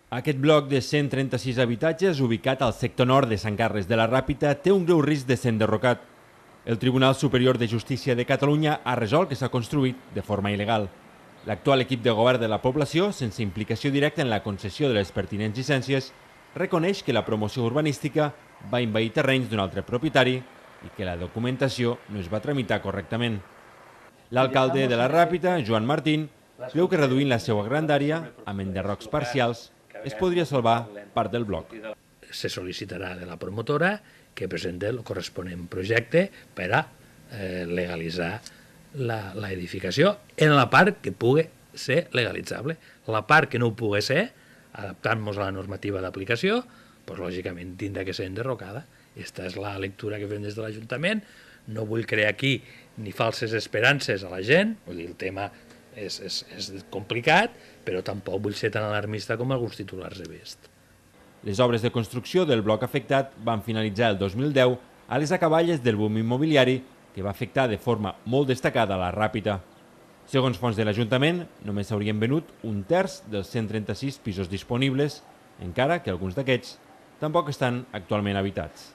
Aquest bloc de 136 habitatges, ubicat al sector nord de Sant Carles de la Ràpita, té un greu risc de ser enderrocat. El Tribunal Superior de Justícia de Catalunya ha resolt que s'ha construït de forma il·legal. L'actual equip de govern de la població, sense implicació directa en la concessió de les pertinents llicències, reconeix que la promoció urbanística va envair terrenys d'un altre propietari i que la documentació no es va tramitar correctament. L'alcalde de la Ràpita, Joan Martín, creu que reduint la seva grandària, amb enderrocs parcials, es podria salvar part del bloc. Se sol·licitarà de la promotora que presenti el corresponent projecte per a legalitzar l'edificació en la part que pugui ser legalitzable. La part que no ho pugui ser, adaptant-nos a la normativa d'aplicació, doncs, lògicament tindrà que ser enderrocada. Aquesta és la lectura que fem des de l'Ajuntament. No vull crear aquí ni falses esperances a la gent, vull dir, el tema és complicat, però tampoc vull ser tan alarmista com alguns titulars he vist. Les obres de construcció del bloc afectat van finalitzar el 2010 a les acaballes del boom immobiliari que va afectar de forma molt destacada la Ràpita. Segons fons de l'Ajuntament, només s'haurien venut un terç dels 136 pisos disponibles, encara que alguns d'aquests tampoc estan actualment habitats.